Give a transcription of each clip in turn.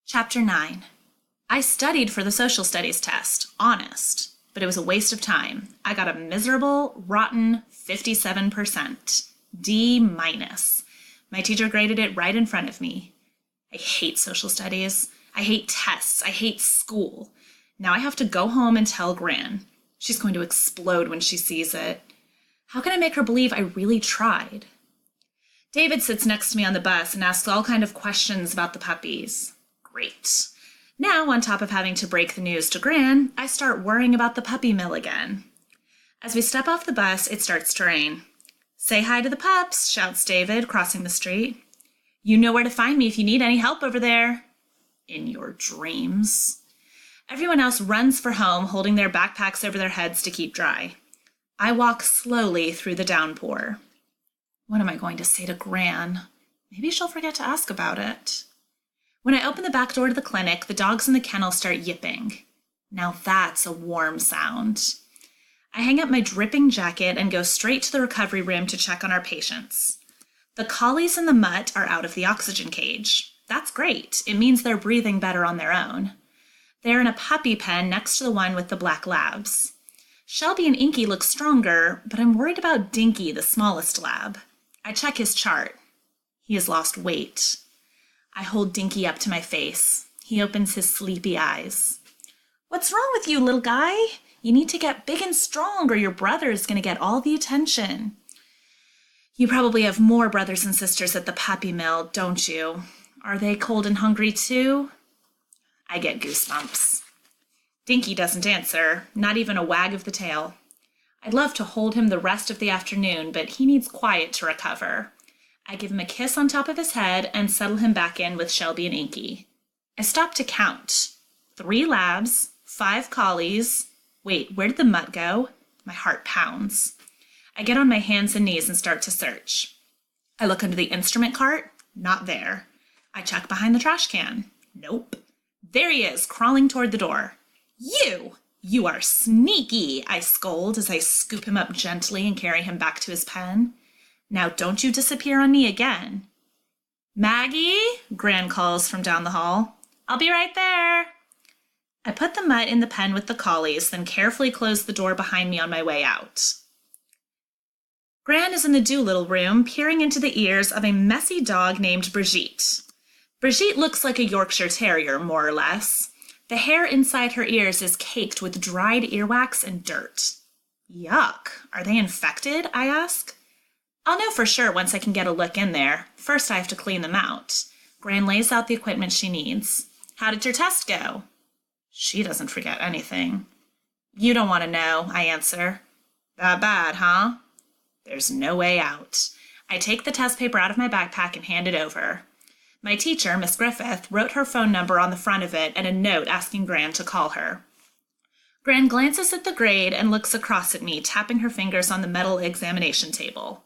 Chapter 9. I studied for the social studies test, honest, but it was a waste of time. I got a miserable, rotten 57%. D-. My teacher graded it right in front of me. I hate social studies. I hate tests. I hate school. Now I have to go home and tell Gran. She's going to explode when she sees it. How can I make her believe I really tried? David sits next to me on the bus and asks all kinds of questions about the puppies. Great. Now, on top of having to break the news to Gran, I start worrying about the puppy mill again. As we step off the bus, it starts to rain. "Say hi to the pups," shouts David, crossing the street. "You know where to find me if you need any help over there." In your dreams. Everyone else runs for home, holding their backpacks over their heads to keep dry. I walk slowly through the downpour. What am I going to say to Gran? Maybe she'll forget to ask about it. When I open the back door to the clinic, the dogs in the kennel start yipping. Now that's a warm sound. I hang up my dripping jacket and go straight to the recovery room to check on our patients. The collies and the mutt are out of the oxygen cage. That's great. It means they're breathing better on their own. They're in a puppy pen next to the one with the black labs. Shelby and Inky look stronger, but I'm worried about Dinky, the smallest lab. I check his chart. He has lost weight. I hold Dinky up to my face. He opens his sleepy eyes. "What's wrong with you, little guy? You need to get big and strong or your brother is going to get all the attention." You probably have more brothers and sisters at the puppy mill, don't you? Are they cold and hungry too? I get goosebumps. Dinky doesn't answer, not even a wag of the tail. I'd love to hold him the rest of the afternoon, but he needs quiet to recover. I give him a kiss on top of his head and settle him back in with Shelby and Inky. I stop to count. 3 labs, 5 collies. Wait, where did the mutt go? My heart pounds. I get on my hands and knees and start to search. I look under the instrument cart. Not there. I check behind the trash can. Nope. There he is, crawling toward the door. You are sneaky, I scold as I scoop him up gently and carry him back to his pen. Now don't you disappear on me again. "Maggie," Gran calls from down the hall. "I'll be right there." I put the mutt in the pen with the collies, then carefully close the door behind me on my way out. Gran is in the Doolittle room, peering into the ears of a messy dog named Brigitte. Brigitte looks like a Yorkshire Terrier, more or less. The hair inside her ears is caked with dried earwax and dirt. Yuck. Are they infected? I ask. I'll know for sure once I can get a look in there. First, I have to clean them out. Gran lays out the equipment she needs. "How did your test go?" She doesn't forget anything. "You don't want to know," I answer. "That bad, huh?" There's no way out. I take the test paper out of my backpack and hand it over. My teacher, Miss Griffith, wrote her phone number on the front of it and a note asking Gran to call her. Gran glances at the grade and looks across at me, tapping her fingers on the metal examination table.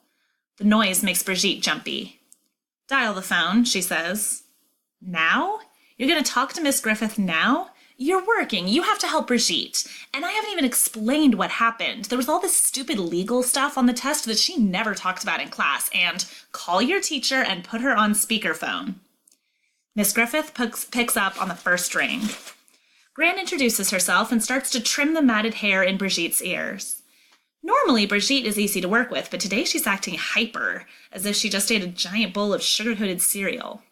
The noise makes Brigitte jumpy. "Dial the phone," she says. "Now? You're going to talk to Miss Griffith now? You're working. You have to help Brigitte. And I haven't even explained what happened. There was all this stupid legal stuff on the test that she never talked about in class. And call your teacher and put her on speakerphone." Miss Griffith picks up on the first ring. Gran introduces herself and starts to trim the matted hair in Brigitte's ears. Normally, Brigitte is easy to work with, but today she's acting hyper, as if she just ate a giant bowl of sugar-coated cereal.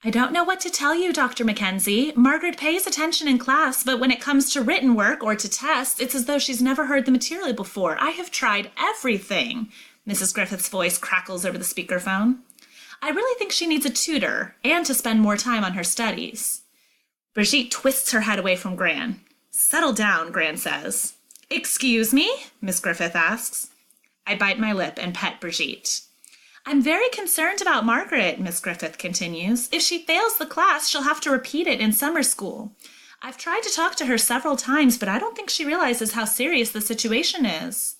"I don't know what to tell you, Dr. Mackenzie. Margaret pays attention in class, but when it comes to written work or to tests, it's as though she's never heard the material before. I have tried everything." Mrs. Griffith's voice crackles over the speakerphone. "I really think she needs a tutor and to spend more time on her studies." Brigitte twists her head away from Gran. "Settle down," Gran says. "Excuse me?" Miss Griffith asks. I bite my lip and pet Brigitte. "I'm very concerned about Margaret," Miss Griffith continues. "If she fails the class, she'll have to repeat it in summer school. I've tried to talk to her several times, but I don't think she realizes how serious the situation is."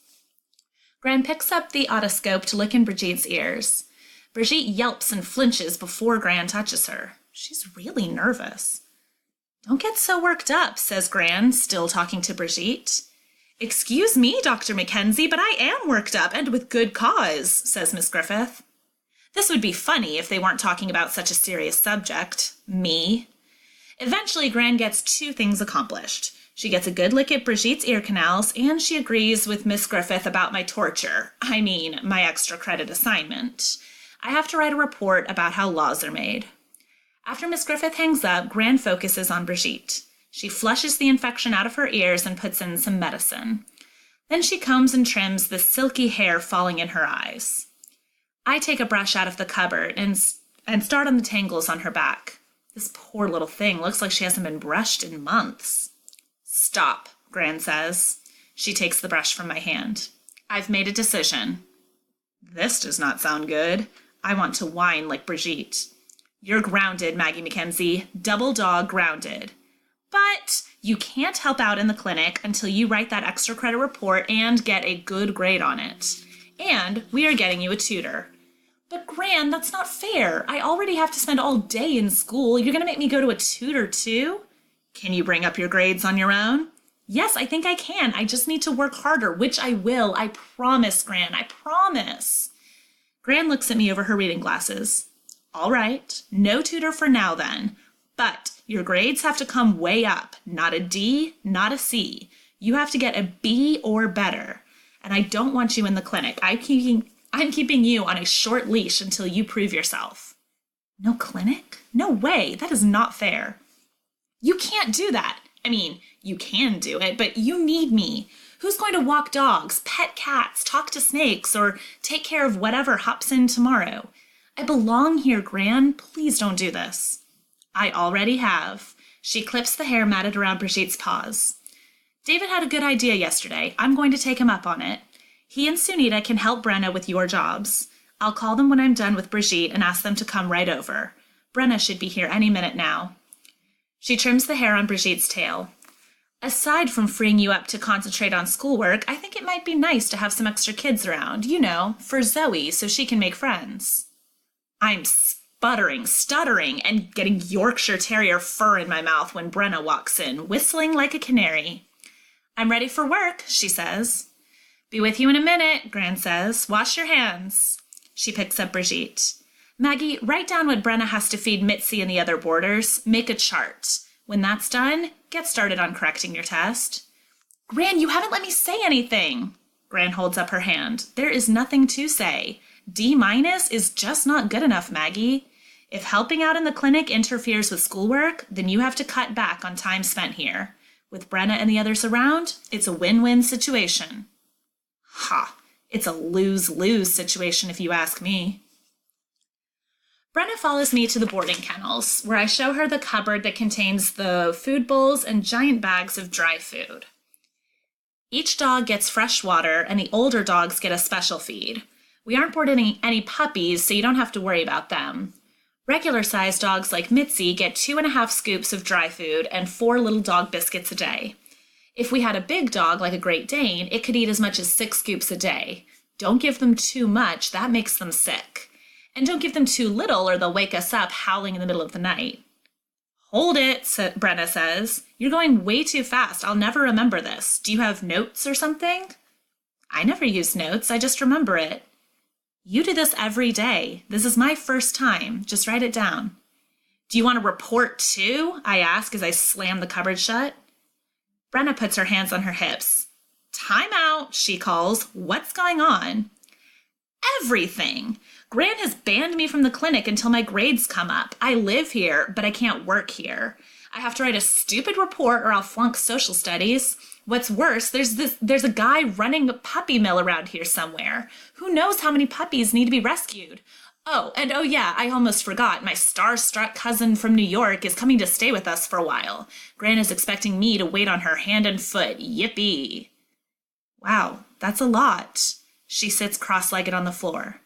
Gran picks up the otoscope to look in Brigitte's ears. Brigitte yelps and flinches before Gran touches her. She's really nervous. "Don't get so worked up," says Gran, still talking to Brigitte. "Excuse me, Dr. Mackenzie, but I am worked up, and with good cause," says Miss Griffith. This would be funny if they weren't talking about such a serious subject. Me. Eventually, Gran gets two things accomplished. She gets a good lick at Brigitte's ear canals, and she agrees with Miss Griffith about my torture. I mean, my extra credit assignment. I have to write a report about how laws are made. After Miss Griffith hangs up, Gran focuses on Brigitte. She flushes the infection out of her ears and puts in some medicine. Then she combs and trims the silky hair falling in her eyes. I take a brush out of the cupboard and start on the tangles on her back. This poor little thing looks like she hasn't been brushed in months. Stop, Gran says. She takes the brush from my hand. I've made a decision. This does not sound good. I want to whine like Brigitte. You're grounded, Maggie Mackenzie. Double dog grounded. But you can't help out in the clinic until you write that extra credit report and get a good grade on it. And we are getting you a tutor. But Gran, that's not fair. I already have to spend all day in school. You're going to make me go to a tutor too? Can you bring up your grades on your own? Yes, I think I can. I just need to work harder, which I will. I promise, Gran. I promise. Gran looks at me over her reading glasses. All right, no tutor for now then. But your grades have to come way up. Not a D, not a C. You have to get a B or better. And I don't want you in the clinic. I'm keeping you on a short leash until you prove yourself. No clinic? No way. That is not fair. You can't do that. I mean, you can do it, but you need me. Who's going to walk dogs, pet cats, talk to snakes, or take care of whatever hops in tomorrow? I belong here, Gran. Please don't do this. I already have. She clips the hair matted around Brigitte's paws. David had a good idea yesterday. I'm going to take him up on it. He and Sunita can help Brenna with your jobs. I'll call them when I'm done with Brigitte and ask them to come right over. Brenna should be here any minute now. She trims the hair on Brigitte's tail. Aside from freeing you up to concentrate on schoolwork, I think it might be nice to have some extra kids around, for Zoe, so she can make friends. I'm sputtering, stuttering, and getting Yorkshire Terrier fur in my mouth when Brenna walks in, whistling like a canary. I'm ready for work, she says. Be with you in a minute, Gran says. Wash your hands. She picks up Brigitte. Maggie, write down what Brenna has to feed Mitzi and the other boarders. Make a chart. When that's done, get started on correcting your test. Gran, you haven't let me say anything. Gran holds up her hand. There is nothing to say. D- is just not good enough, Maggie. If helping out in the clinic interferes with schoolwork, then you have to cut back on time spent here. With Brenna and the others around, it's a win-win situation. Ha! It's a lose-lose situation if you ask me. Brenna follows me to the boarding kennels, where I show her the cupboard that contains the food bowls and giant bags of dry food. Each dog gets fresh water, and the older dogs get a special feed. We aren't boarding any puppies, so you don't have to worry about them. Regular-sized dogs like Mitzi get 2.5 scoops of dry food and 4 little dog biscuits a day. If we had a big dog like a Great Dane, it could eat as much as 6 scoops a day. Don't give them too much, that makes them sick. And don't give them too little or they'll wake us up howling in the middle of the night. Hold it, Brenna says. You're going way too fast. I'll never remember this. Do you have notes or something? I never use notes. I just remember it. You do this every day. This is my first time. Just write it down. Do you want to report too? I ask as I slam the cupboard shut. Brenna puts her hands on her hips. Time out, she calls. What's going on? Everything. Gran has banned me from the clinic until my grades come up. I live here, but I can't work here. I have to write a stupid report or I'll flunk social studies. What's worse, there's a guy running a puppy mill around here somewhere. Who knows how many puppies need to be rescued? Oh yeah, I almost forgot. My star-struck cousin from New York is coming to stay with us for a while. Gran is expecting me to wait on her hand and foot. Yippee. Wow, that's a lot. She sits cross-legged on the floor.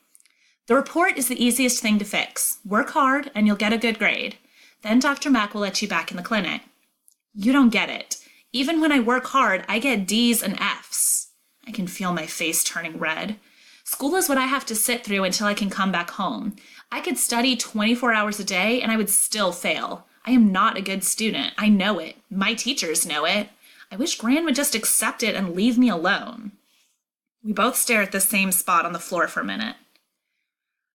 The report is the easiest thing to fix. Work hard and you'll get a good grade. Then Dr. Mack will let you back in the clinic. You don't get it. Even when I work hard, I get D's and F's. I can feel my face turning red. School is what I have to sit through until I can come back home. I could study 24 hours a day and I would still fail. I am not a good student. I know it. My teachers know it. I wish Gran would just accept it and leave me alone. We both stare at the same spot on the floor for a minute.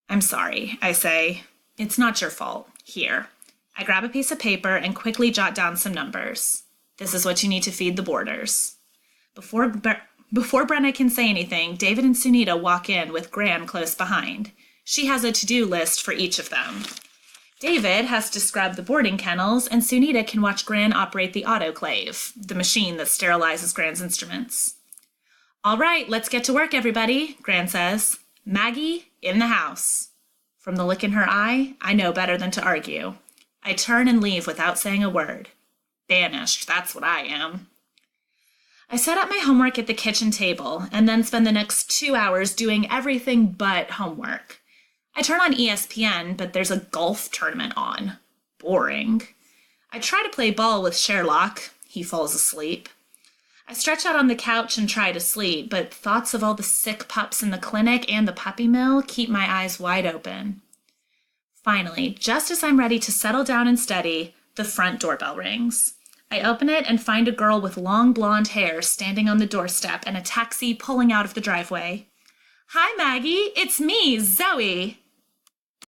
I'm sorry, I say. It's not your fault. Here. I grab a piece of paper and quickly jot down some numbers. This is what you need to feed the boarders. Before Brenna can say anything, David and Sunita walk in with Gran close behind. She has a to-do list for each of them. David has to scrub the boarding kennels, and Sunita can watch Gran operate the autoclave, the machine that sterilizes Gran's instruments. All right, let's get to work, everybody, Gran says. Maggie, in the house. From the look in her eye, I know better than to argue. I turn and leave without saying a word. Banished, that's what I am. I set up my homework at the kitchen table and then spend the next 2 hours doing everything but homework. I turn on ESPN, but there's a golf tournament on. Boring. I try to play ball with Sherlock. He falls asleep. I stretch out on the couch and try to sleep, but thoughts of all the sick pups in the clinic and the puppy mill keep my eyes wide open. Finally, just as I'm ready to settle down and study, the front doorbell rings. I open it and find a girl with long blonde hair standing on the doorstep and a taxi pulling out of the driveway. Hi, Maggie. It's me, Zoe.